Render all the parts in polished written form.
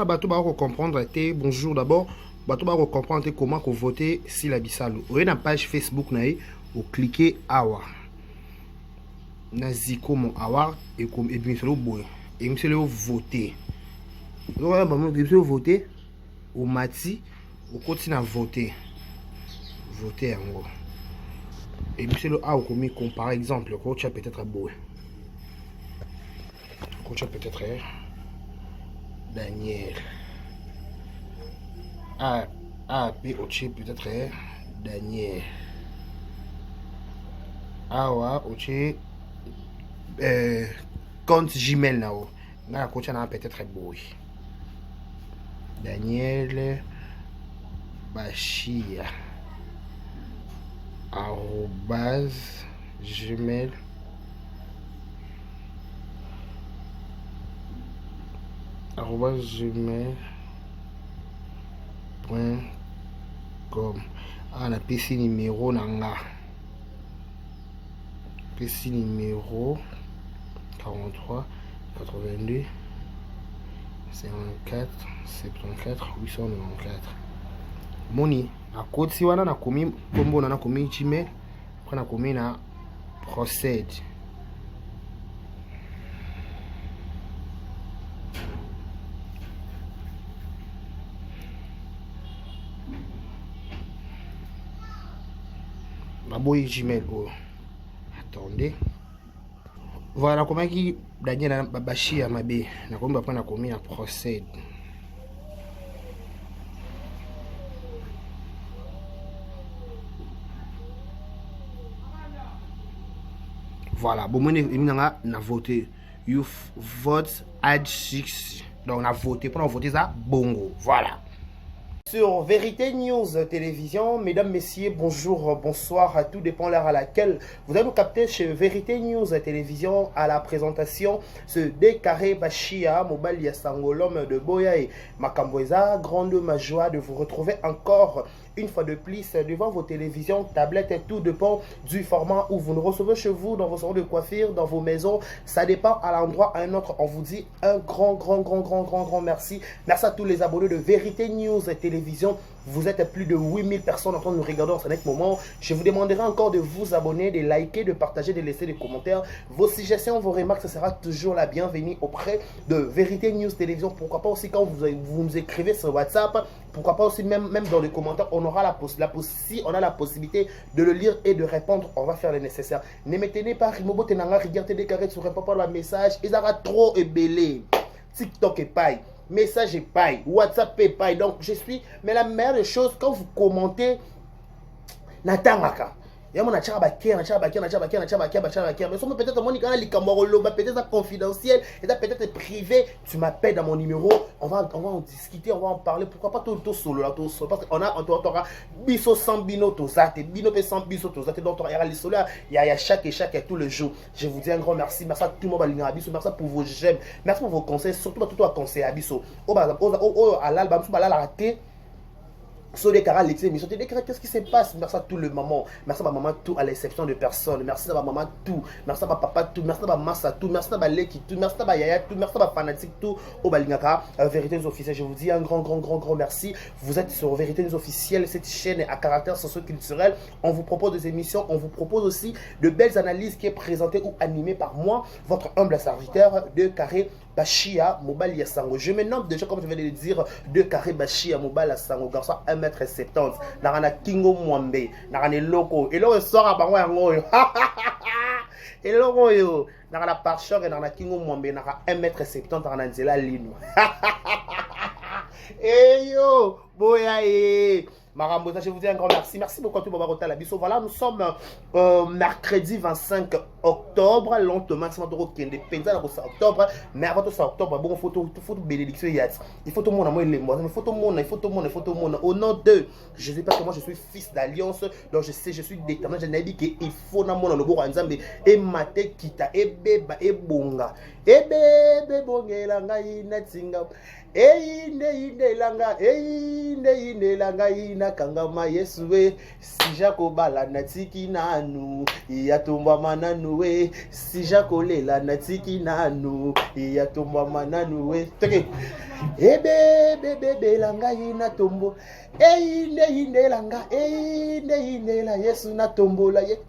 bato ba comprendre te bonjour d'abord bato ba comprendre comment ko voter si la bisalo oye na page Facebook na ye o cliquer awa na ziko mon awa et comme et bien solo boy et monsieur le voter donc ba mo monsieur voter au mati au continue à voter yango et monsieur le a comme par exemple coach peut-être à boy coach peut-être Daniel P Oche peut-être Daniel Awa Oche compte Gmail nao na coach na peut-être boy Daniel Bashia @gmail gmail.com. On a PC numéro nanga. PC numéro 43 82 54 74 894. Moni à côté si wana na komi kombo na komi Gmail après na komi na procède. Boy Gmail oh. Attendez voilà comment qui Daniel Babashi à Mabé na komba pa na komi na procède. Voilà bon moi na voté you vote add 6 donc on a voté pour voter ça bongo voilà. Sur Vérité News Télévision, mesdames, messieurs, bonjour, bonsoir, tout dépend l'heure à laquelle vous allez nous capter chez Vérité News Télévision à la présentation ce Décaré Bashia, Mobile Yasango, l'homme de Boya et Makamboeza. Grande ma joie de vous retrouver encore une fois de plus devant vos télévisions, tablettes et tout dépend du format où vous nous recevez chez vous, dans vos salons de coiffure, dans vos maisons. Ça dépend à l'endroit à un autre. On vous dit un grand merci. Merci à tous les abonnés de Vérité News Télévision. Vous êtes plus de 8000 personnes en train de nous regarder en ce moment. Je vous demanderai encore de vous abonner, de liker, de partager, de laisser des commentaires. Vos suggestions, vos remarques, ce sera toujours la bienvenue auprès de Vérité News Télévision. Pourquoi pas aussi quand vous nous écrivez sur WhatsApp, pourquoi pas aussi même dans les commentaires, on aura si on a la possibilité de le lire et de répondre, on va faire le nécessaire. Ne me tenez pas, Rimobo Tenanga, regardez des carrés, tu réponds pas à message, ils auront trop ébélé. TikTok et paille. Message et paille, WhatsApp et paille. Donc je suis, mais la meilleure chose quand vous commentez, Natangaka. Il y a mon achara bakia, mais peut-être mon canal likamorolo, peut-être confidentiel, et peut-être privé. Tu m'appelles dans mon numéro, on va en discuter, on va en parler. Pourquoi pas tout solo là, tout solo parce qu'on aura biso 100 bino tosate, bino pe 100 biso tosate. Donc il y aura les solo, il y a chaque tout le jour. Je vous dis un grand merci, merci à tout le monde à biso, merci pour vos j'aime, merci pour vos conseils, surtout tout à conseil à biso. À l'album, à la raté. Sur les carats, l'émission, qu'est-ce qui se passe? Merci à tout le maman, merci à ma maman tout, à l'exception de personne. Merci à ma maman tout, merci à ma papa tout, merci à ma massa tout, merci à ma leki tout, merci à ma yaya tout, merci à ma fanatique tout, au Balingaka, Vérité News Officielle. Je vous dis un grand merci. Vous êtes sur Vérité News Officielle, cette chaîne à caractère socio-culturel. On vous propose des émissions, on vous propose aussi de belles analyses qui est présentée ou animée par moi, votre humble serviteur de Carré Bashia Mobile Yasango. Je me nomme déjà, comme je viens de le dire, de Carré Bashia Mobile Yasango, garçon 1m70. Narana Kingo Mwambe, Narane Loko, et là, sort à Bango Yango. Et là, Narana Parchor et Narana Kingo Mwambe, Narana 1m70, Narana Nzela Lino. Et yo, boya et. Marambosa, je vous dis un grand merci. Merci beaucoup à tout le monde. Voilà, nous sommes mercredi 25 octobre. Lentement, c'est mon qui est octobre. Mais avant tout ça, octobre, bon, photo bénédiction. Il faut tout le monde, il faut tout le monde. Au nom de, je ne sais pas comment je suis fils d'alliance. Donc je sais, je suis déterminé. Je n'ai dit qu'il faut dans le bon ensemble. Et maté kita, et beba, et bonga. Et bébé bongela ngai natinga. Inde langa ina kangama Yesue si Jacoba la natiki nanu ya tumba mananu mananu we sija kolela natiki nanu ya tomba mananu we teke ebe bebe langa ina tombo inde langa inde la Yesu na tombola ye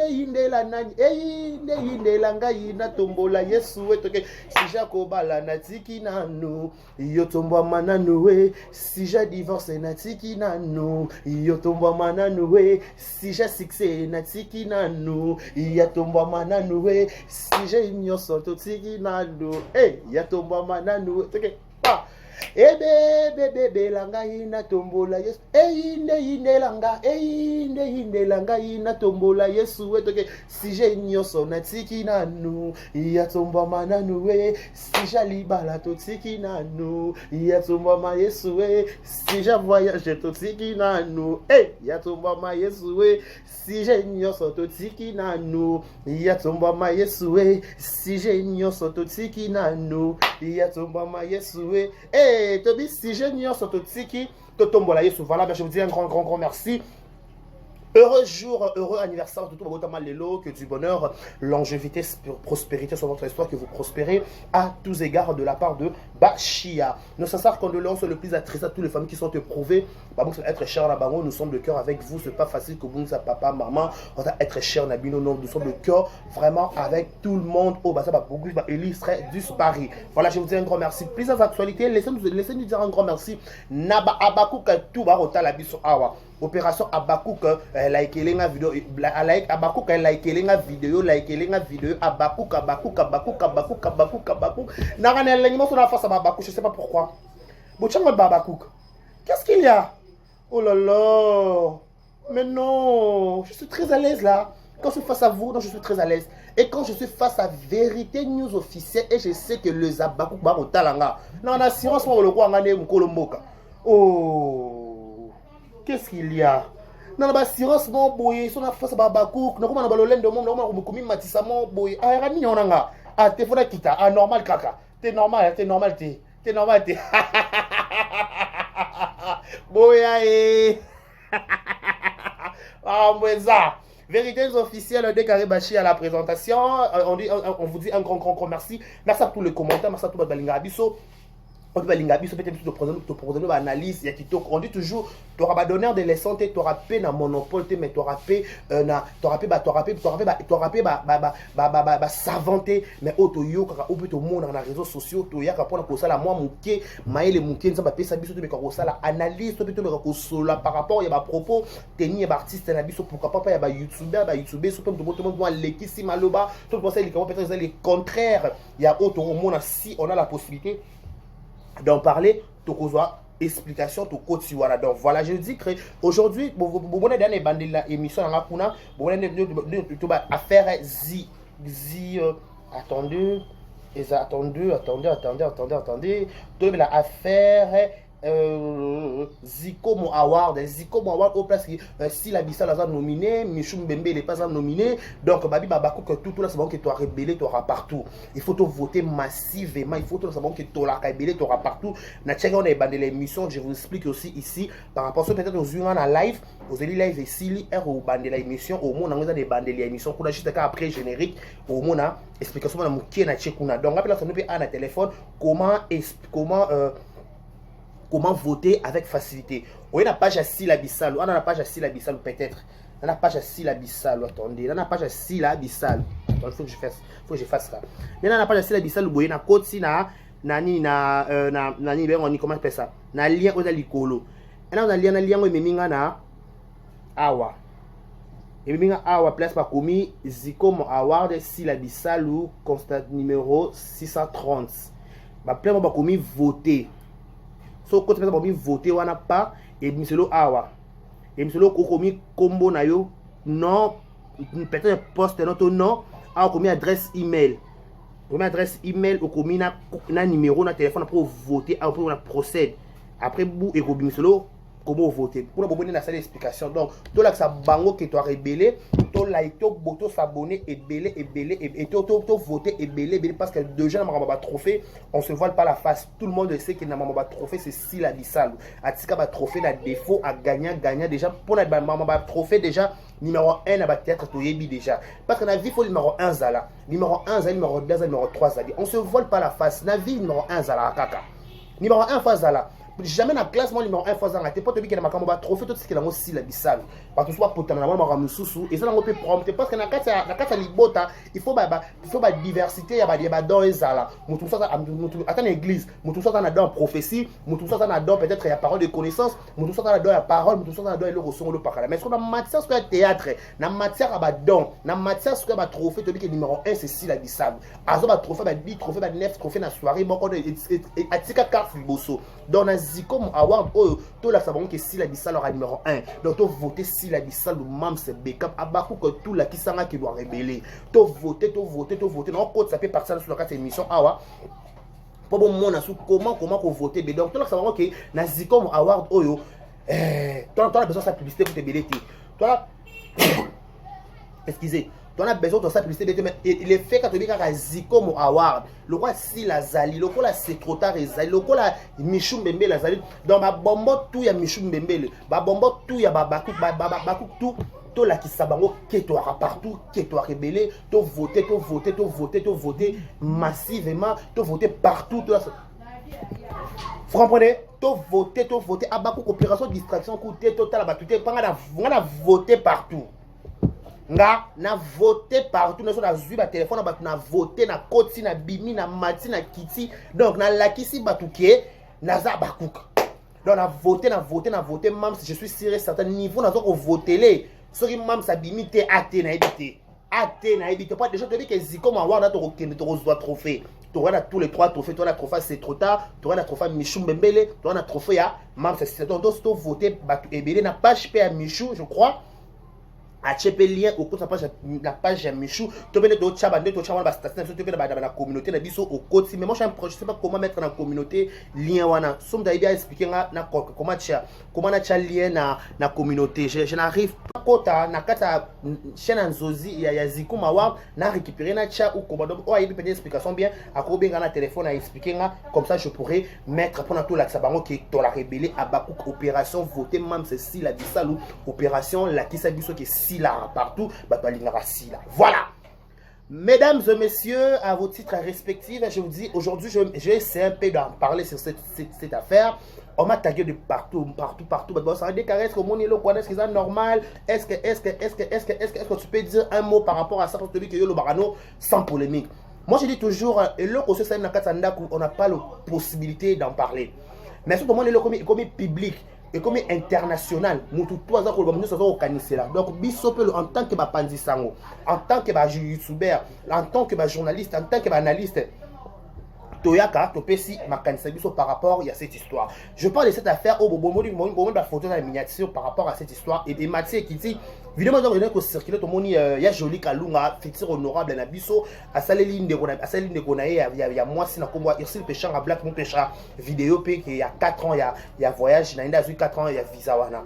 inde la nani inde langa ina tombola Yesu we teke sija kobala natiki nanu yo tomba mananu we sija divorce natiki nanu yo tomba mananu we sija succès natiki nanu ya tomba mananu we sija nyoso totiki nanu ya tomba mananu we teke bebe langa ina tombola Yesu inde langa ina tombola Yesu we toke sije nyoso na tiki nanu ya tomba mananu we sija libala to tiki nanu ya tomba ma Yesu we sija voyage to tiki nanu ya tomba ma Yesu we sije nyoso to tiki nanu ya tomba ma Yesu we sije nyoso to tiki nanu ya tomba ma Yesu we Tobi, si je n'y sur Totiki, Totombola Yesu, voilà, je vous dis un grand merci. Heureux jour, heureux anniversaire, tout le lélo, que du bonheur, longévité, prospérité sur votre histoire, que vous prospérez à tous égards de la part de Bachia. Nos sincères condoléances le plus attristes à toutes les familles qui sont éprouvées. Être cher à Bango, nous sommes de cœur avec vous. C'est pas facile que vous, papa, maman, on va être cher Nabino, non, nous sommes de cœur vraiment avec tout le monde. Oh, bah ça va beaucoup, bah, illustre du Paris. Voilà, je vous dis un grand merci. Plus d'actualité, laissez-nous dire un grand merci. Naba Abakou, tout va au Labiso Awa. Opération Abakouk, like la vidéo, like Abakouk, like la vidéo, Abakouk. Narane l'élément sur la face à Abakouk, je sais pas pourquoi. Bouchang Abakouk. Qu'est-ce qu'il y a? Oh là là. Mais non, je suis très à l'aise là. Quand je suis face à vous, non, je suis très à l'aise. Et quand je suis face à Vérité News officielle, et je sais que les Abakouk Baro Talanga, non, l'assurance, moi, le roi, on a un Kolomboka. Oh. Qu'est-ce qu'il y a? Non, la assurance, mon boy, son affaire, Babakouk, non, comment on a le de mon nom, on a matissa, mon boy, ah, Rami, on a ah, t'es fou, quitte, ah, normal, caca, t'es normal, t'es. Boy, aïe. Ah, ça. Vérité officielle de Karibachi à la présentation. On vous dit un grand merci. Merci à tous les commentaires, merci à tous les balinga abisso. On peut peut-être te proposer une analyse. On dit toujours, tu auras donné des leçons, tu auras payé dans monopole, mais tu auras payé savanté, mais au toyo, au plus au monde dans les réseaux sociaux, tu as pour la ça moi mouké, maïle mouké, nous avons payé ça biso, mais quand ça la analyse, tu as par rapport il y a propos, tenir artiste na biso pourquoi pas il y a youtubeur, tout le monde voit l'équipe maloba, tout le monde sait peut-être les contraires, il y a autre au monde si on a la possibilité d'en parler, tokozwa explication to koti wana. Donc voilà, je dis que aujourd'hui vous bonne dernière bande la émission na kuna bonne to ba affaire attendez to la affaire Zico Mo Award au place si la Bissau a nominé, Michoum Bembe n'est pas nominé, donc Babi Babakou que tout là c'est bon que tu as rebellé, tu auras partout. Il faut te voter massivement, il faut te savoir que tu auras rebellé, tu auras partout. Na tchèque on a bandé l'émission, je vous explique aussi ici par rapport à peut-être aux yeux en live, aux élus live et si au bandé l'émission, au monde on a des bandé l'émission qu'on a juste après générique, au monde a explication na mukie na tchèque on a. Donc rappelle ça nous peut à téléphone comment voter avec facilité. On a la page à Sila Bissalo. On a la page à Sila Bissalo peut-être. On a la page à Sila Bissalo. Attendez. On a la page à Sila Bissalo. Attends, il faut que je fasse ça. Mais on a la page à Sila Bissalo. Boye na code si na nani on y comment faire ça. Na lien au dalikolo. On a lien au meminga na awa. Et meminga awa place par commis Zico Mo Award Sila Bissalo constat numéro 630. Ba plein ba commis voter. So quand tu vas voter ou n'a pas et miselo awa et miselo kokomi combo na yo non peut-être poste notre nom a commis adresse email au commis na numéro na téléphone pour voter après on procède après bou et kobi miselo comment voter pour la bonne la salle d'explication. Donc tout là que ça bango que tu as rebellé to like to boto s'abonner et belé et to voter et belé parce que déjà dans ma trophée on se voile pas la face, tout le monde sait que dans ma trophée c'est si la Bissalo atika ba trophée la défaut à gagnant déjà pour la ma trophée déjà numéro 1 na ba théâtre toyebi déjà parce que na vie faut numéro 1 zala numéro 1 zala numéro 2 zala numéro 3 zala on se vole pas la face na vie numéro 1 zala kaka numéro 1 fois zala jamais na classement numéro 1 fois zala te pas te biki na makambo ba trophée tout ce qui la mo sila bisal parce que soit potana na mama mususu et ça na peut prompte parce que na kata libota il faut ba diversité ya ba don ezala mutu ça attends église mutu ça na don prophétie mutu ça na don peut-être ya parole de connaissance mutu ça na don ya parole mutu ça na don le ressongo pakala mais ce qu'on a matière ce que théâtre na matière ba don na matière ce que ba trophée to biki numéro 1 c'est sila bisal azo ba trophée ba 10 trophée ba 9 trophée na soirée moko de atika carte liboso dans na Zicom Award oh to la savon que si la bisal aura numéro 1 donc to voter si la bisal de mam c'est backup abaku que tout la qui sanga qui doit révéler to voter non code ça peut partir sur la carte émission awa pour bon mon sous comment qu'on voter donc to la savon que na Zicom Award oh yo toi la besoin de sa publicité pour te belleter toi excusez on a besoin de sa publicité mais il est fait quand tu dis qu'à Zicom Award le quoi si la zali le quoi la secrétaire ezali le quoi la Michou Mbembe la zali dans ma bombo tout ya Michou Mbembe ba bombo tout ya babaku tout la qui sabango que toi partout que toi rebelle to voter massivement to voter partout vous comprenez to voter abaku opération distraction coûter total batute pas na voter partout nga na voté partout na so na zui ba téléphone na voté na koti na bimi na mati na kiti donc na lakisi batuke na za bakuka donc na voté même si je suis sûr certain niveau na zo ko voter les soki même sa bimi te até na éviter pas déjà te dit que Zicom Award na to reçoit trophée tu auras tous les 3 trophées tu auras la trophée c'est trop tard tu auras la trophée Michou Mbembele tu auras la trophée ya même c'est donc to voter batu ebele na page pa Michou je crois a chepe lien au côté la page Michou to bene to chabande to chabana ba station to bene ba na communauté na biso au côté mais moi je sais pas comment mettre dans la communauté lien wana somme d'ailleurs expliquer na comment na cha lien na communauté je n'arrive pas kota na kata chaîne nzozi ya Zicom Award na récupérer na cha ou commando oh il peut une explication bien à ko benga na téléphone à expliquer comme ça je pourrais mettre pendant tout la sabango qui to la rebelle abaku opération voter même c'est si la bisalou opération la qui sabiso qui là partout voilà mesdames et messieurs à vos titres respectifs je vous dis aujourd'hui je vais essayer un peu d'en parler sur cette affaire on m'a tagué de partout ça des caresses comme on est là est-ce que c'est normal est-ce que tu peux dire un mot par rapport à ça celui que yo le barano sans polémique moi je dis toujours et là on n'a pas la possibilité d'en parler mais surtout moi le comme public et comme international mutu toza ko bamuso so okanisela donc bisopelo en tant que bapanzi sango en tant que ba youtubeur en tant que ba journaliste en tant que ba analyste toyaka topesi makanisa biso par rapport à cette histoire je parle de cette affaire au bobo ba photo dans la miniature par rapport à cette histoire et Mathieu qui dit vidéo donc ko circuler to moni ya joli kalunga futur honorable na biso asaleli ndeko na ya moi si na komwa Irsil Péchanga Black mon pécha vidéo pe qu'il y a 4 ans il y a voyage na inda 4 ans il y a visa wana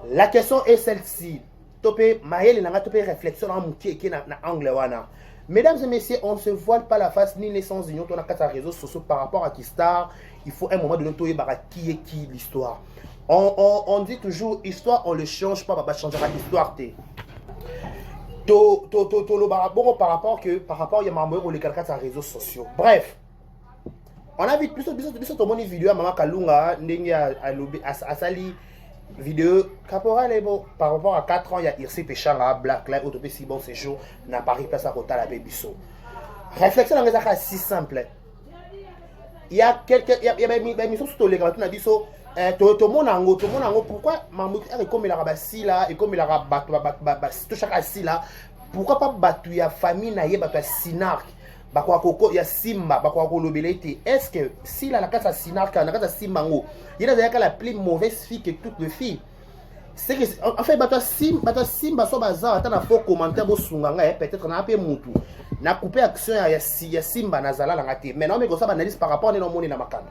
la question est celle-ci topé maël na topé réflexion na muki eke na angle wana. Mesdames et messieurs, on ne se voile pas la face ni les sens d'union. On a 4 réseaux sociaux par rapport à Kistar. Il faut un moment de notre qui est qui l'histoire. On dit toujours histoire, on ne le change pas, on changera l'histoire. Par rapport il y a membre ou les 4 réseaux sociaux. Bref, on a vu plus de mon vidéo à Maman Kalunga, à Sali. Vidéo caporal est bon par rapport à 4 ans il y a Irsil Péchanga Black Live autopé si bon séjour n'a pas réussi à côté la bébisso réflexion dans les affaires si simple il y a quelques il y a mission sur les gars tout n'a dit so tout mon ango pourquoi mamou comme il a rabassi là et comme il a rabattu tout chaque assis là pourquoi pas battu ya famille na yeba sinark bakwa koko ya simba bakwa ko lobelete est-ce que si la kasa sinarka na kasa simbango il y a la plus mauvaise fille que toutes les filles c'est que en fait bato simba so bazar atana faux commentaire bo sunganga peut-être na pe mutu na couper action ya simba na zala la ngate mais non mais ça analyse par rapport à no moni na makana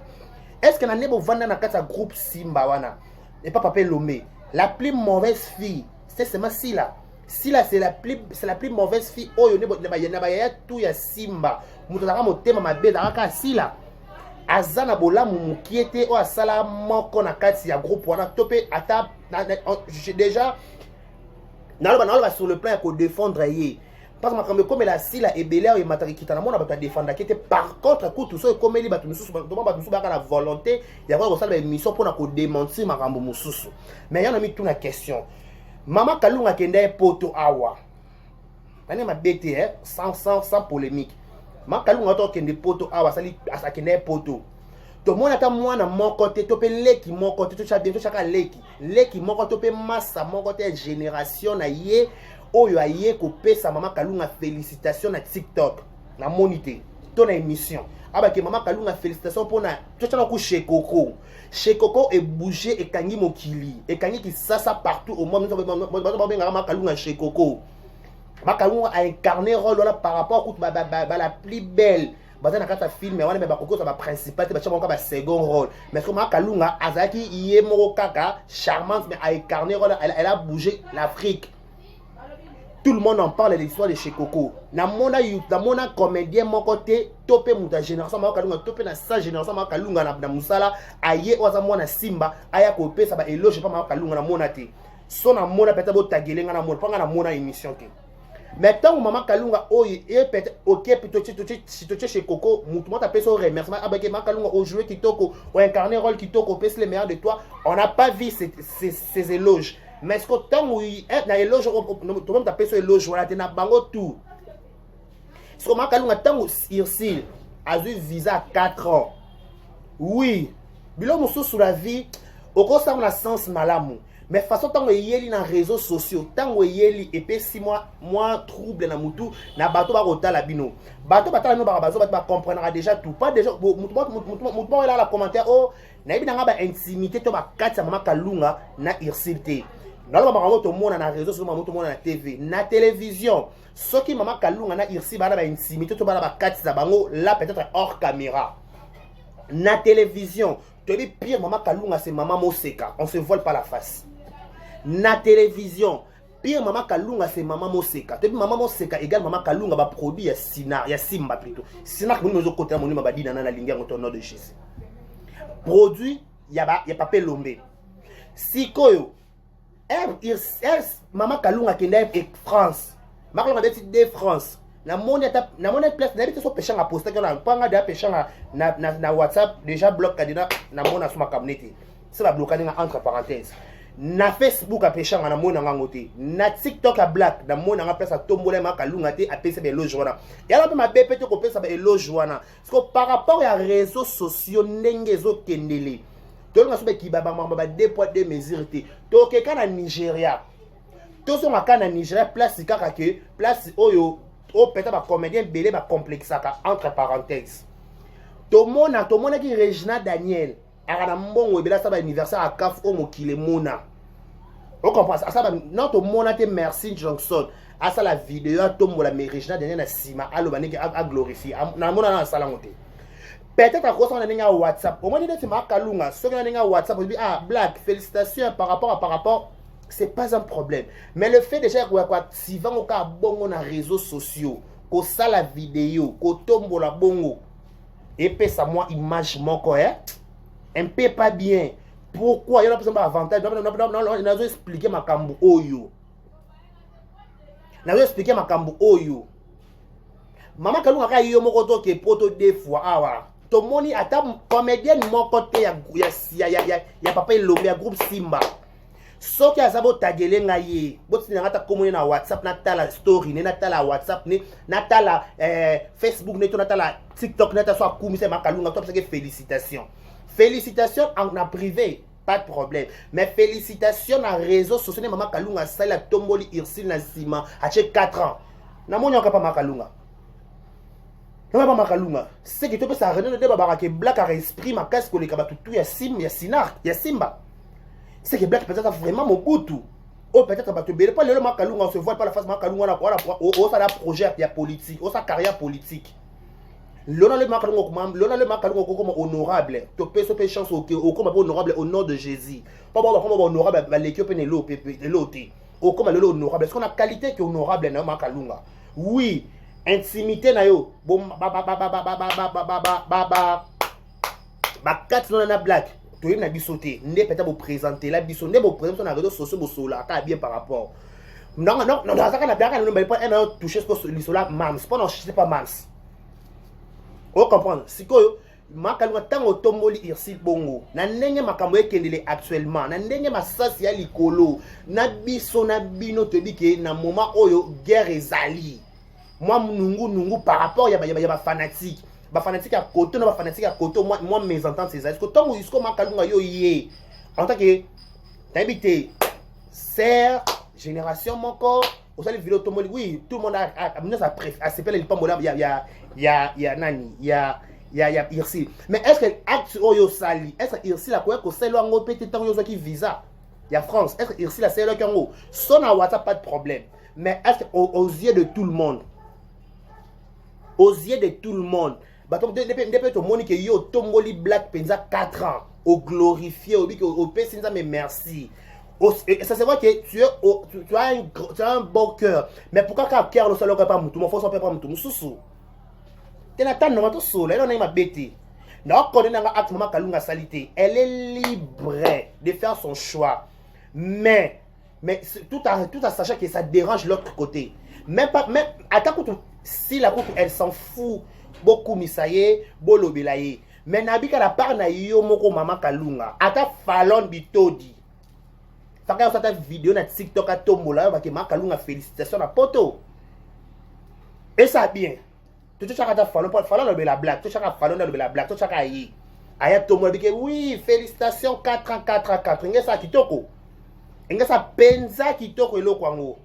est-ce que na nebo vanda na kasa groupe simba wana et pas papé lomé la plus mauvaise fille c'est seulement si là c'est la plus mauvaise fille oyo ne ba ya tout ya simba mutaka motema mabe da ka sila azana bolamu mukiete o asala moko na kati ya groupe wana topé ata déjà naloba sur le plan ya ko défendre ye parce que makambo comme la sila ebele et mataki kitana mona ba défendre qui était par contre coup tout ça comme li ba mususu ba mususu ba la volonté ya ko sala émission pour na ko démentir makambo mususu mais yana mi tout na question Mama Kalunga kende poto awa nani ma bete sans polémique Mama Kalunga to kende poto awa sali asakende poto to mona ta mwana moko te to pe leki moko te to cha bientôt chaka leki moko to pe massa moko te génération na ye oyo aye ko pesa Mama Kalunga félicitations na TikTok na monité to na émission aba ke Mama Kalunga félicitations pour na to cha ko chez Coco est bougé et kangi mokili et kangi qui ça partout au moins Mama Kalunga chez Coco Mama Kalunga a incarné rôle là par rapport à la plus belle bazana kata film wana ba Coco ça ba principal te ba chama ba second rôle mais comme Mama Kalunga azaki yé moko kaka charmante mais a incarné rôle elle a bougé l'Afrique. Tout le monde en parle de l'histoire de chez Coco. Na mona comédien mon côté topé muta génération Mama Kalunga topé na sa génération Mama Kalunga na musala aye oza mona Simba aya ko pesa ba éloge pas Mama Kalunga na mona te. So na mona peut-être bo tagelenga na mona panga na mona émission te. Mais tant Mama Kalunga oye et peut-être OK plutôt chez Coco mutu mota pesa remerciement abake Mama Kalunga au jouer kitoko ou incarner rôle kitoko pesa le meilleur de toi. On n'a pas vu ces éloges. Mais est-ce que tant oui na éloge tout le monde taper sur éloge voilà na bango tout est-ce que Mama Kalunga tant Irsil a eu visa à 4 ans oui bilo musu sur la vie au cause ça na sens malamu mais façon tant yeli na réseaux sociaux tant yeli et puis 6 mois trouble na mutu na bato ba kotala bino bato batala no ba bazo ba comprendra déjà tout pas déjà mutu là la commentaire oh na yebi nga ba intimité to ba kati Mama Kalunga na Irsil te. Dans le moment où on a na réseau, sur le na TV, na télévision, ce qui Mama Kalunga na irsi ba intimité, to ba kati za bango là peut-être hors caméra. Na télévision, tu dis pire Mama Kalunga c'est Mama Moseka, on se vole pas la face. Na télévision, pire Mama Kalunga c'est Mama Moseka. Tu dis Mama Moseka égale Mama Kalunga ba produit ya Sinar, ya Simba plutôt. Sinar que nous nous côté mon ba di na la linga au nom de Jésus. Produit ya papel lombe. Sikoyo Mama Kalunga qui est en France. Mama Kalunga est en France. Na monnaie place na bité so pêchant à poster que na panga de pêchant na WhatsApp déjà bloc kadina na mona suma kamneti. C'est la bloquer entre parenthèses. Na Facebook a pêchant na mona ngote. Na TikTok a black na mona nga place a tombola Mama Kalunga te a pesa be lojwana. Et alors ma bébé te ko pesa be lojwana. Parce que par rapport à réseaux sociaux nengezo kendele. Tout le monde qui ba deux poids deux mesures te to ke kana Nigeria to so makana Nigeria place kaka ke place oyo o peut-être ba comédien belé ba complexaka entre parenthèses to mona ki Regina Daniel ara mbongo ebela sa ba anniversaire à CAF o mokile mona on comprend ça ba non to mona te Merci Johnson à ça la vidéo tombola mais Regina Daniel na sima alo baneki a glorifier na mona na sala ngote. Peut-être à cause de a WhatsApp. Au moins, il y a Mama Kalunga. Si on a WhatsApp, on dit ah, black, félicitations par rapport. C'est pas un problème. Mais le fait déjà que si on a bon na réseaux sociaux, qu'on ça la vidéo, qu'on tombe la bongo, et puis ça moi image mon quoi, un peu pas bien. Pourquoi il y a pas avantage? Non, il a expliqué ma kambu oyo. Il a expliqué ma kambu oyo. Mama Kalunga ka yo moko to ke poto deux fois awa. To moni ata comédienne mon côté ya papa Elombe ya groupe Simba. Soki azabo tagele ngaye. Boti na ngata komoni na WhatsApp na tala story ne na tala WhatsApp ne na tala Facebook ne to na tala TikTok ne ta so akumise Mama Kalunga to parce que félicitations. Félicitations en privé, pas de problème. Mais félicitations na réseaux sociaux ne Mama Kalunga ça la tomboli Irsil na Sima a 4 ans. Na moni encore pas Mama Kalunga. Non, pas Mama Kalunga. C'est que tu peux s'arrêter de débat que Black a esprit ma casse que les kabatutu ya Sim, ya Sinar, ya Simba. C'est que Black peut-être vraiment mon goût tout. Oh peut-être bah tu béle pas le Mama Kalunga on se voit pas la face Mama Kalunga na quoi oh ça la projet ya politique, oh sa carrière politique. L'on le Mama Kalunga comme honorable. Tu peux se faire chance au comme honorable au nom de Jésus. Pas bon comme honorable l'équipe ne l'autre. Au comme le honorable. Est-ce qu'on a qualité qui est honorable na Mama Kalunga? Oui. Intimité na yo bon quatre na black to na bisoté ndé peut-être vous présenter la biso ndé vous présenter na réseaux sociaux bo sola ka bien par rapport Non, ça n'a pas touché ce là, mams. Pas c'est pas mams. On comprend. Si quoi, makalunga tango tomboli irsi bongo. Na ndenge makambo ekendele actuellement. Na ndenge masasi ya likolo. Na biso na bino te bike na moment oyo guerre ezali. Moi nungu par rapport ya ba fanatique. Ba fanatique à côté, ba fanatique à côté, moi mes ententes c'est ça. Parce que tango jusqu'au makalunga yo yé. En tant que t'habité serre génération mon corps. Vous savez vidéo tomboli oui, tout le monde a s'appelle le pambola il y a nani, il y a Irsi. Mais est-ce que acte oyo sali, est-ce que Irsi la quoi que c'est là ngo pété tant yo qui visa. Il y a France, est-ce que Irsi la c'est là qui en son à WhatsApp pas de problème. Mais est-ce que aux yeux de tout le monde, aux yeux de tout le monde, bah donc depuis tout le monde que yo tomboli Black Penza 4 ans, au glorifié au Pessinza mais merci. Ça se voit que tu as un bon cœur. Mais pourquoi quand cœur le seul pas moutou, mon force pas moutou, sous. Tu n'as pas de solo, elle en a bêté. Non, quand on a acte maman Kalunga salité, elle est libre de faire son choix. Mais tout à sachant que ça dérange l'autre côté. Même attends si la coupe elle s'en fout beaucoup misaye, bolo belaye. Mais nabika la part na yo moko maman Kalunga, ata falon bitodi. Quand on a une vidéo sur TikTok à Tombola, on va Kalunga félicitations à poto. Et ça bien. Tout le monde a fallu la blague. Tout le monde a fallu la blague. Tout le monde a dit. Aya Tombola dit oui, félicitations 4 ans, 4 ans, 4 ans. Inga sa kitoko. Inga sa penza kitoko elo kwango.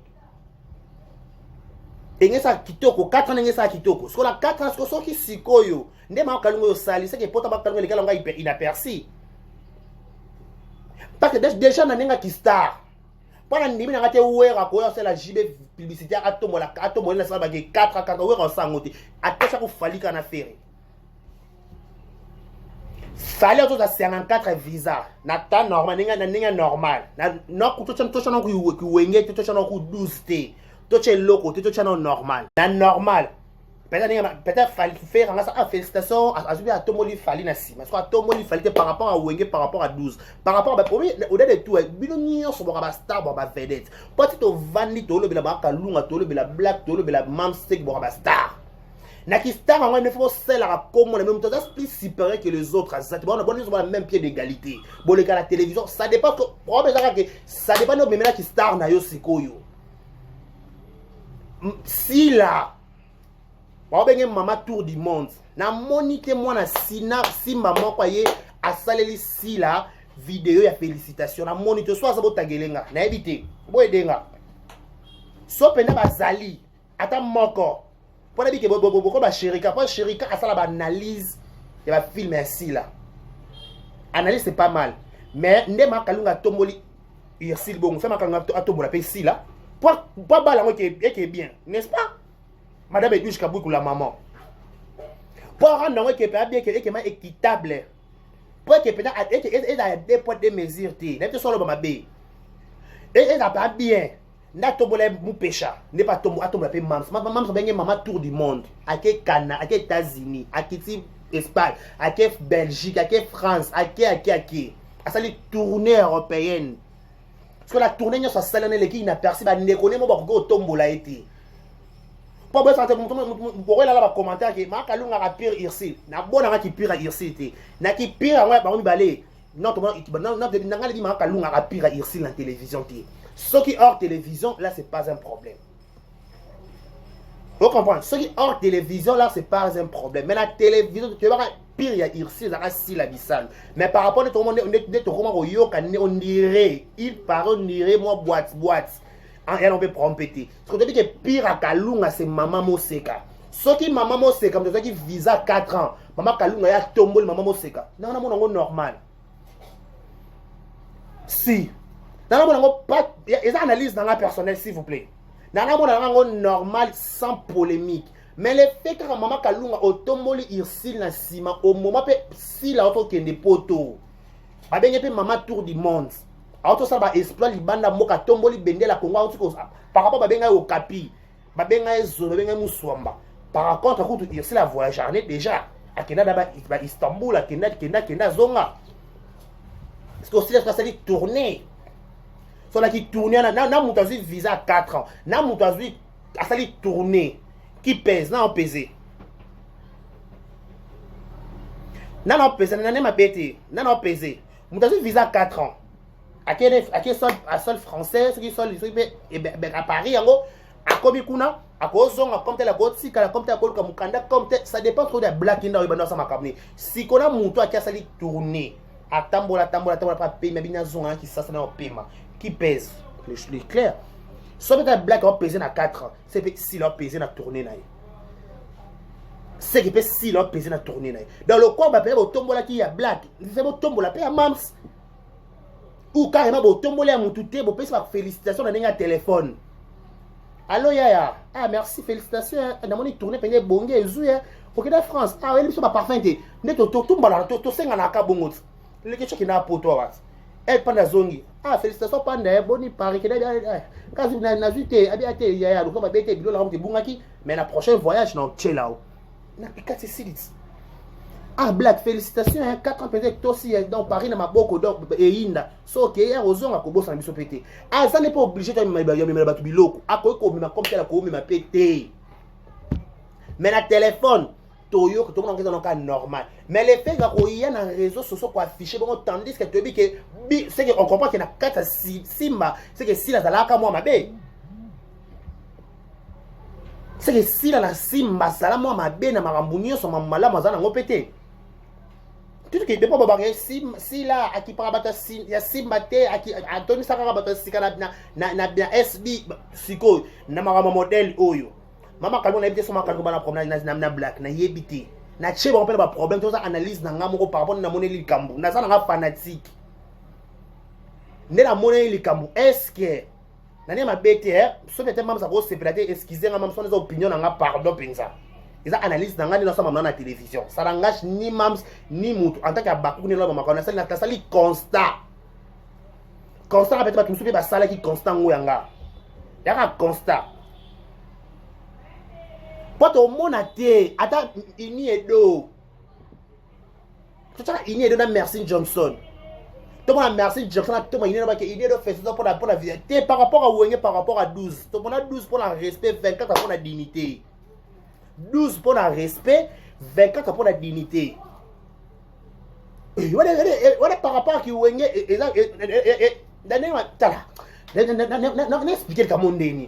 Inga sa kitoko 4 ans inga sa kitoko. Parce que la 4 ans ce que qui sikoyo. Ndema Kalunga yo sali, c'est que poto ba Kalunga les gars longa inaperçu. Parce que déjà, on a qui star. Pendant que nous avons fait la JB publicité à tout le monde, à tout le monde, à 4 à 4 euros en sang. À tout ça, il fallait qu'on a fait. Fallait que 54 visa. Nata normal, n'est normal. Non, tout ça, tout ça, tout ça, 12 T. Tout ça, loco, tout ça, normal. Normal. Peut-être fallait faire un félicitations à tout le monde il fallait nassi parce que tout le monde il fallait par rapport à Wenge par rapport à 12 par rapport à premier au-delà de tout bilonio sur ba star ba vedette peut-être au vandi to le bela Kalunga to le bela black to le bela mamstick ba star na qui star en ne faut celle à comme on même temps plus supérieur que les autres on a bon le même pied d'égalité bon les gars la télévision ça dépend que ça dépend de même là qui star na yo sikoyo si là Wabenge mama tour du monde. Na monite moi na si maman kwaye asaleli si la vidéo ya félicitations. Na monite soit zabo tagelenga. Na ebité. Bo edenga. So pena bazali. Ata moko. Pour que boko ba sherika. Pour sherika asala ba analyse. Ya ba film ainsi là. Analyse c'est pas mal. Mais ndema Kalunga tomboli. Irsil bon. Fait ma Kalunga atombola pe si là. Pas balango qui est bien. N'est-ce pas? Madame Edouche Kaboukou la maman. Pour rendre un bien équitable. Pour que peut-être a des points de mesure. N'est-ce pas le mabé. Et n'a pas bien. N'a tombé mon pécha. N'est pas tombé à tomber maman. Maman c'est maman tour du monde. À quel Canada, à quel États-Unis, à quel Espagne, à quel Belgique, à quel France, à quel. À ça les tournées européennes. Parce que la tournée n'est pas salée les qui n'a perçu pas ne connaît pas pourquoi tombe là été. Pour ça pour là la commentaire que ma Kalunga a pire ici na bona qui pire ici na qui pire ouais ba on balé non dit ma Kalunga a pire ici la télévision ce qui hors télévision là c'est pas un problème. Vous comprenez ce qui hors télévision là c'est pas un problème mais la télévision tu vois pire ici là si la bisane mais par rapport à tout le monde on dirait il paraît on dirait moi boîte elle on peut prendre pété. Ce que tu dis que pire à Kalunga c'est maman Moseka. Ce qui maman Moseka comme ça qui visa 4 ans. Maman Kalunga a tombé maman Moseka. Non non normal. Si. Non pas les analyses dans la personnel s'il vous plaît. Non normal sans polémique. Mais le fait que maman Kalunga au tomboli ici na sima au moment si la auto qui est poto. Ba benye pe maman tour du monde. Auto ça va exploit libanda moka tomboli bende la Congo par rapport à benga au capi ba benga zone benga muswamba par contre quand tu ici la voyage déjà à Kenya d'abord Istanbul à Kenya zonga parce que aussi la ça dit tourner Soit qui tourne, na moutazu visa à 4 ans. Na moutazu a sali tourner. Qui pèse, na on pesé. Na on pesé, na ma pété. Na on pesé. Moutazu visa à 4 ans. À sol français, qui sol à Paris, en gros, à Komikuna, à Kozong, à comme tel, à Gotsika, à comme tel, à Kolkamukanda, comme tel, ça dépend trop de black in dans sa macabne. Si qu'on a mouton à qui a sali tourner, à tambola, pas payer, mais bien zon, qui ça, c'est un paiement, qui pèse, le clair. Soit que black a pesé à 4 ans, c'est si l'on pesé à tourner, c'est que si l'on pesé à tourner, dans le coin, bah, au tombola qui a black, c'est au tombola, paye à mams. Ou carrément, vous tombez à mon touté, vous pouvez faire félicitations dans un téléphone. Allô, Yaya. Ah, merci, félicitations. Dans mon tourné, pendant bonge, zouya. Ok, de France. Ah, oui, c'est pas parfait. Ne to tombe là, to sing en aka bongo. Le question qui n'a pas pour toi. Elle panda zongi. Ah, félicitations, panda, boni, pari, que d'ailleurs. Quand vous n'avez pas habité, Yaya, donc on va bêter, bilo, la honte, bungaki. Mais la prochaine voyage, non, tchelao. N'a pas c'est si vite. Ah, black, félicitations, 4 ans peut-être aussi dans Paris, dans ma boko, et Inda. So, ok, hier aux hommes, à Kobo, ça n'a pas pété. Ah, ça n'est pas obligé de me battre biloko. À quoi, comme tel, à quoi, m'a pété. Mais le téléphone, Toyo, que tout le monde est dans un cas normal. Mais les faits, il y a un réseau social pour afficher, tandis que tu dis que, c'est qu'on comprend qu'il y a 4 simba, c'est que si la zalaka, moi, ma bé. C'est que si la simba, ça moi, ma bé, na marambunio, son mamala, ma zana, pété. Tout qui dépend de si là à qui parabata si ya simbate à qui Anthony Sakara bata sikana na bien SB siko na mama modèle oyo mama kalmo na ebité soma kalmo bana problème na black na yebité na cheba on peut ba problème tout ça analyse na ngamo par rapport na moneli kambu na ça na fanatique ne la moneli kambu est-ce que na ne ma BTR so peut-être même ça go se plater excuser na même son opinion na pardon penza. Ils ont analysé dans la télévision. Ça n'engage ni Mams ni Moutou. En tant qu'abakou, ni l'homme, on a sali constat. Constat, en fait, tu me souviens, ça qui constant ou yanga. Il y a un constat. Pour ton monde à terre, attends, il n'y a d'eau. Tu sais, il n'y a d'eau dans Merci Johnson. Tout le monde a Merci Johnson, tout le monde a d'eau fait ça pour la vie. Par rapport à Wenge, par rapport à 12. Tout le monde a 12 pour le respect, 24 pour la dignité. 12 pour le respect, 24 pour la dignité. Voilà par rapport à qui vous expliquer comment on est.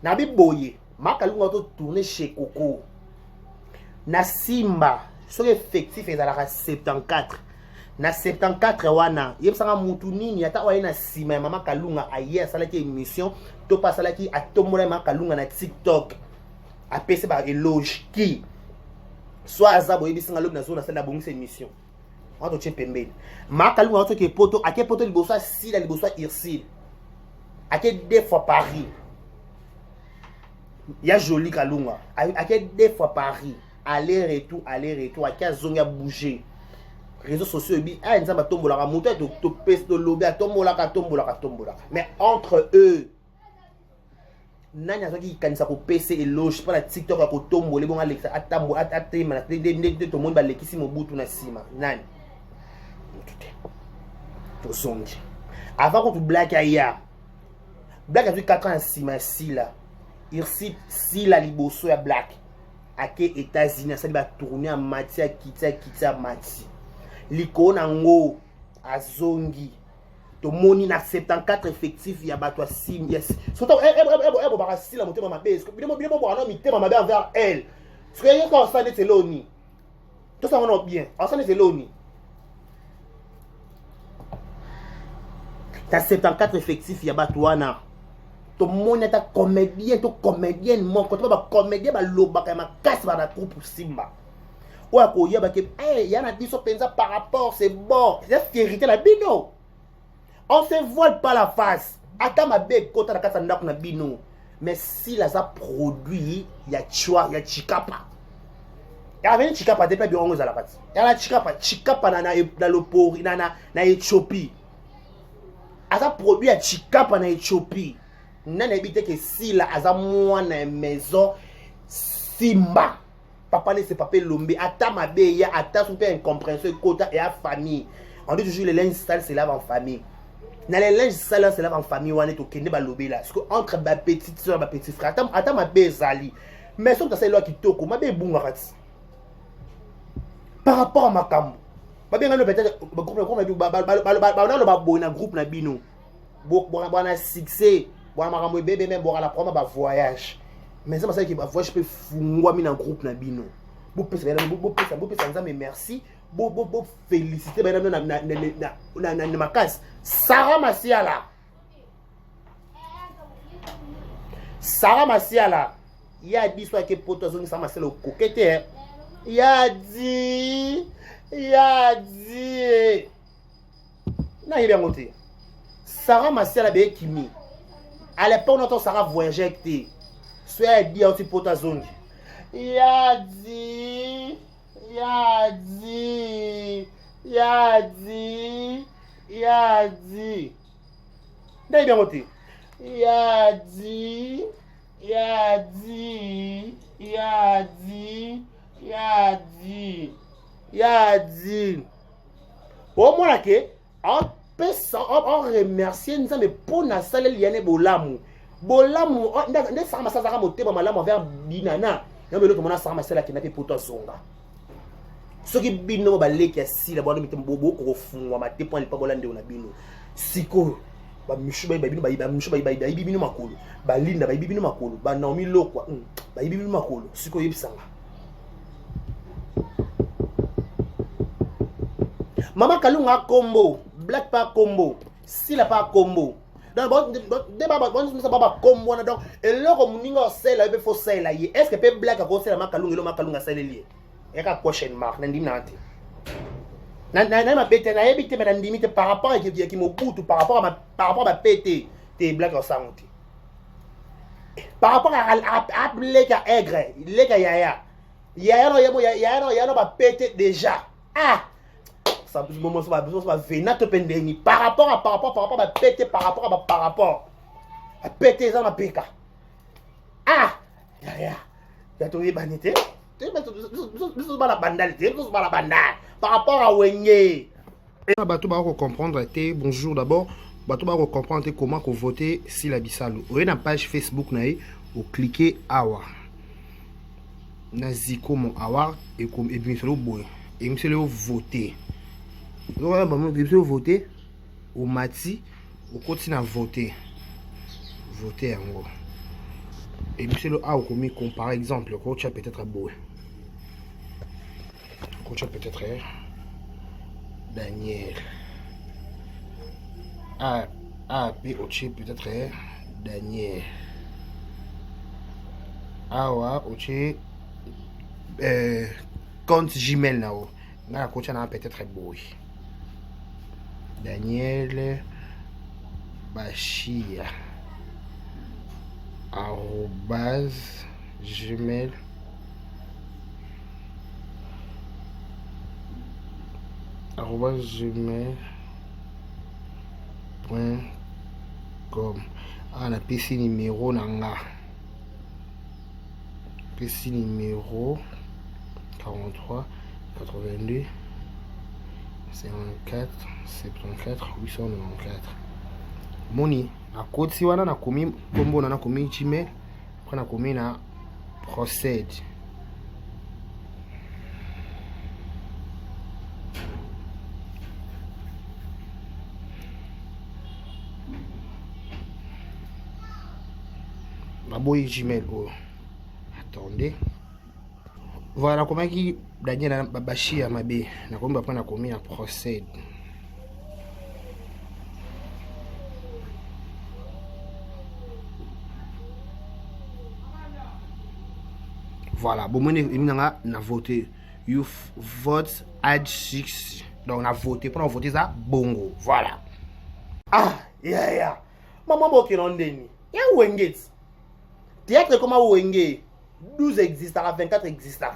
Nabi Boye, Makalunga to tourner chez Coco. Na Simba, sur effectif est à la 74. Na 74 wana, yeb sanga mutu nini ata wa na Simba mama Kalunga aye salaki émission, to pas salaki atomola mama Kalunga na TikTok. A PC par éloge qui soit azabo yebi singa lobi na zona sala bongi cette mission on to chepembe makalu on to ke poto ake poto liboso si la liboso irsil ake 2 fois Paris ya joli kalunga ake 2 fois Paris aller retour ake zonga bouger réseaux sociaux bi a nzamba tombola ka moto to pèse to lobi tombola ka mais entre eux nani azoki kanisa ko PC eloge pour la TikTok ko tombo le bon Alexa atambo atema na de to monde ba lekisi mobutu na sima nani to songi avant que tu black aya black a 4 ans en sima si là irsi si la liboso ya black ake États-Unis ça va tourner en matière kitsa mati likona ngo azongi to moni na 74 effectifs ya bato sim yes surtout ba si la motema mabe est-ce que bien bon non mitema mabe envers elle ce que y'a quand ça n'était loni tout ça on a bien ça n'était loni ta 74 effectifs ya bato wana to moni ta comédien to comédienne mon quand ba comédien ba lobaka ma casse ba na groupe Simba ou a ko yeba ke yana biso penza par rapport c'est bon c'est vérité la bino. On se voile pas la face. Attends ma bête quand la casa n'a bino. Mais si la ça produit, il y a chua, il y a chikapa. Il y a chikapa depuis bien 11 à la face. Il y a chikapa dans le port, na Éthiopie. A ça produit à chikapa na Éthiopie. N'a n'habite que si la a ça moi na maison Simba. Papa ne sait pas lombe. Attends ma bête, attends son père incompréhension quota et à famille. On dit toujours les linges sales c'est là en famille. Dans les linges sales, c'est là en famille, on est au Kenya balobé là. Parce que entre ma petite soeur, ma petit frère, attends ma bezali. Mais sauf que c'est là qui toko, ma bé bungarati. Par rapport à ma cambo. Ma bien peut-être groupe na bino. Bon succès, bon makambo bébé même bon la prendre ba voyage. Mais ça que ba voyage peut fungwa mi na groupe na bino. Bo pesa mais merci. Bo féliciter madame na makas. Sarah Masiala. Sarah Masiala. Il y a dit soit que poto zoni Sarah Masiala coquette. Il y a dit na il bien monté. Sarah Masiala be kimi. À l'époque notre Sarah voyageait avec té. Soit dit aussi poto zoni. Il a dit n'a bien monté. Il a dit au moins que on remercie nous mais pour na salle liane bolamu nde ça ma ça motema malamu vers binana na belo tomona ça ma sala qui n'a pas pour toi zonga ce qui bino baleki si la bonne mitembo ko fungwa ma dépend pas bolande on a bino siko ba mishu ba bino ba mishu ba bino makolo ba linda ba bino makolo ba naomi lokwa ba bino makolo siko yebisanga Mama Kalunga combo, Black pas combo, Sila pas combo. Donc bon combo donc et là comme ningo sel il faut sel là est-ce que peut Black a sel Mama Kalunga Mama Kalunga sel lié. Et ka question mark na ndimnante. Na ma pété na yebite mais na ndimite par rapport à qui mo boutu par rapport à ma pété t'es Black en santé. Par rapport à Black à aigre, les gars yaya no ba pété déjà. Ah ça moment ça va venir te pendeni par rapport à péter par rapport à péter ça ma peka ah ya to yibanité tu la bandalité tu la banda par rapport à wenye bato ba comprendre té bonjour d'abord bato ba comprendre comment qu'on voter si la bisalo ou na page Facebook na ou cliquer awa na ziko mon awa et comme et bien solo boy et monsieur le voter. Donc, vous voter au mati, au continue à voter. Voter en gros. Et puis c'est le A comme par exemple, le coach a peut-être beau. Le coach a peut-être Daniel. A B Oche peut-être Daniel. Awa Oche compte Gmail là-haut. Là, le coach a peut-être beau. Daniel Bachia @gmail gmail.com. On a PC numéro nanga. PC numéro 43 82 54 74 894. Moni à côté si wana na komi kombo na komi Gmail après na komi na procède la boy Gmail oh attendez voilà comment qui Daniel Babashi à Mabé na komba pa na komi na procède. Voilà, bon, on a voté. You vote add 6. Donc, on a voté pour voter ça, bongo. Voilà. Ah, yeah. Maman, bon, qui est en déni. Il y a Wengate. Théâtre comme Wengate. 12 existera, 24 existera.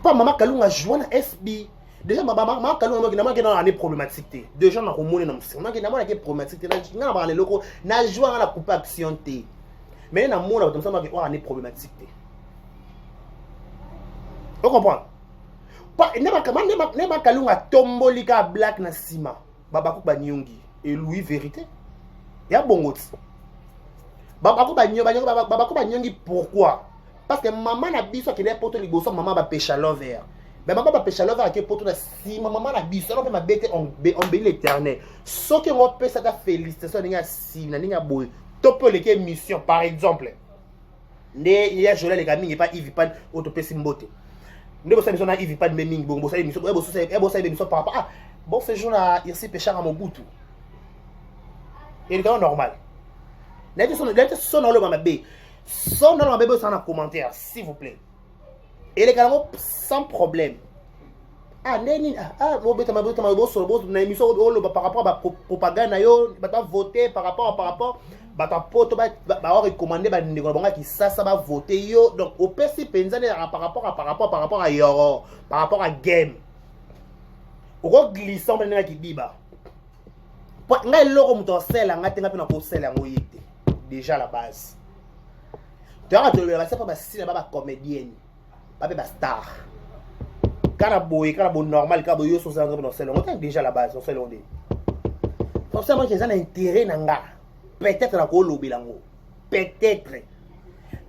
Pas Maman Kalunga joué à SB. Déjà, Maman Kalunga a une problématique. Déjà, on a une problématique. On a une locaux. On a joué à la coupe action. Mais on a une problématique. Vous comprenez? Nema kalunga tombolika black na sima. Babaku banyongi. Et Louis vérité. Ya bongot. Babaku banyongi pourquoi? Parce que maman na biso qui n'est pas tout liboso maman ba pêche à l'envers. Mais maman ba pêche à l'envers qui est pour tout na sima maman na biso on peut ma bête en béni l'éternel. Ce que on peut ça ta félicitation ninga si na ninga boy. Topo les mission par exemple. Ne ya jolé les gamins pas Yves pas autopé simbote. Ne bossa mission na Yves pas de ming bon bossa mission bossa mission par rapport bon ce jour là ici pêcheur à Mobutu. Et le normal. N'était son dans le mabé. Son dans le mabé sans commentaire s'il vous plaît. Et les gars sans problème. Ah neni mo beta mabo sur bo na émission par rapport à propagande yo ba voter par rapport ba ta poto ba recommander ba ndeko bonga qui ça va voter yo donc au PC penzane par rapport à yo par rapport à game. Au glissant ben qui biba. Ngai loko muto sela ngate ngapi na ko sela ngoyite. Déjà la base. Tu as retrouvé la pas si ba comédienne. Ba star. Kana bon normal ka boyo so ça dans salon on déjà la base on salon dit forcément qu'ils ont intérêt nanga peut-être na ko lobi lango peut-être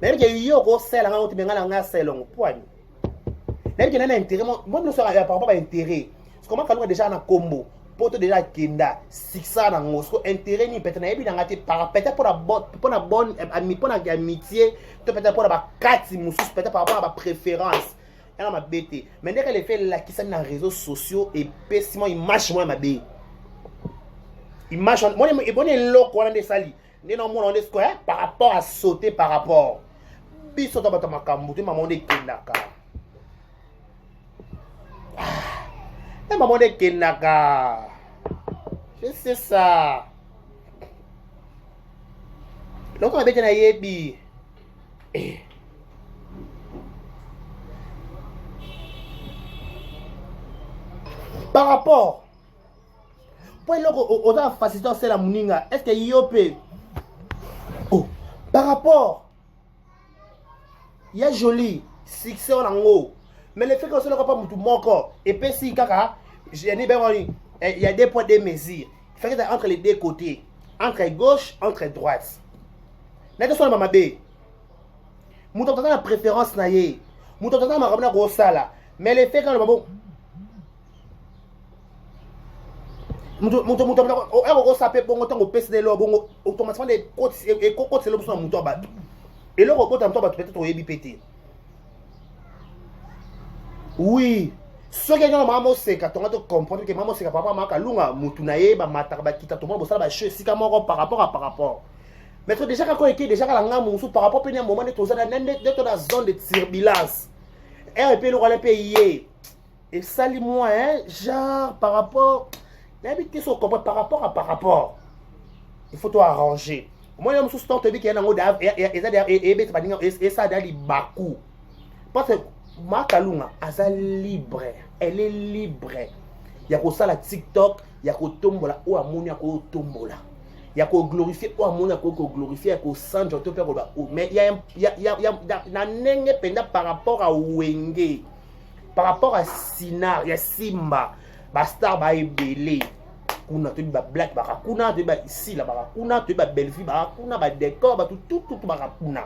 même que yo ko sela nga on benga nga salon poigne même que na intérêt moi nous ça par rapport à intérêt comment quand déjà na combo poto déjà kenda sixa na ngosko intérêt ni peut-être na yebi na ngati peut-être pour la bonne amitié peut-être pour la kati musus peut-être par rapport à ma préférence. Elle m'a bêté. Mais dès qu'elle fait là qui sont dans les réseaux sociaux et pessimistement il marche moi ma bé. Il marche moi et bon est loco on a des sali. Né non on est square par rapport à sauter par rapport. Biso ta bata makambu te maman de kenaka. Ah. Maman de kenaka. Je sais ça. Donc on a bêté na yebi. Par rapport, pour le facilitateur c'est la mouninga, est-ce que yopé? Oh, par rapport, il y a joli, succès en haut, mais le fait que ce n'est pas tout mon corps, et puis si kaka, il y a des points de mesure, fait que entre les deux côtés, entre gauche, entre droite. N'est-ce pas ma bé? Mouton la préférence naïe, mouton ma ramener gros sala, mais le fait que le bon. Muto sapé bongo tango pese lo bongo automatiquement les côtes et côtes c'est l'option muto bat et le robot en bat peut-être au yebi pété oui ce que nous maman c'est quand on doit comprendre que maman c'est papa maka lunga mutu na ye ba mataka ba kita to mo bosala ba che sika moko par rapport mais toi déjà quand équipe déjà la ngamu par rapport à un moment de tozana de la zone de turbulence et puis le rôle payé et sali moi hein genre par rapport par rapport. Il faut tout arranger. Moi, je suis tout qu'il y a un et ça a bakou. Parce que ma kalunga, elle libre. Elle est libre. Il y a ça la TikTok, il y a tombola ou amoni ya ko tombola. Il y a ko glorifier ou amoni ya ko glorifier ya ko sanjo to faire mais il y a na nenge penda par rapport à Wenge. Par rapport à Sinar, il y a Simba. Bastar ba ebele kuna to ba black ba kuna to ba ici là ba kuna to ba belle fille ba kuna ba décor ba tout ba kuna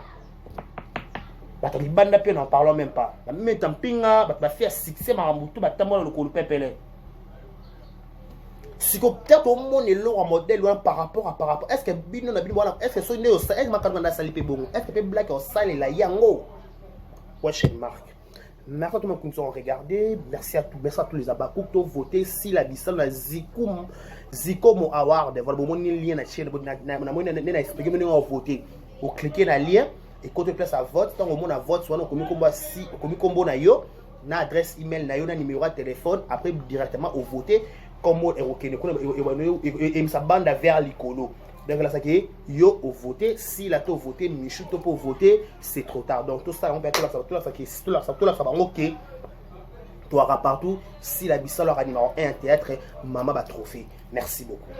ba to banda pe n'en parlons même pas ba même tampinga ba faire succès marambutu ba tamola le kolo pepele si ko peut-être au monde lo en modèle par rapport est-ce que bino na bino voilà est-ce que so ne o est-ce ma kana sali pe bongo est-ce que black o sali la yango wesh marque. Merci à tout le monde qui nous ont regardé. Merci à tous les abakou qui ont voté. Si la bissa la Zikomo Award, voilà, bon, lien na chaîne, na expliqué comment on voter. Vous cliquez dans le lien et quand tu places à vote, tant au monde à vote, soit on commis combo na yo, na adresse email na yo, na numéro de téléphone, après directement au voter comme on est OK. Et ça bande vers l'icône. Donc là, ça qui est yo au voter. Si la to voter, Michou to pour voter, c'est trop tard. Donc tout ça, on peut tout là, ça va OK. Toi partout. Si la bissa leur numéro 1 théâtre, maman va trophée. Merci beaucoup.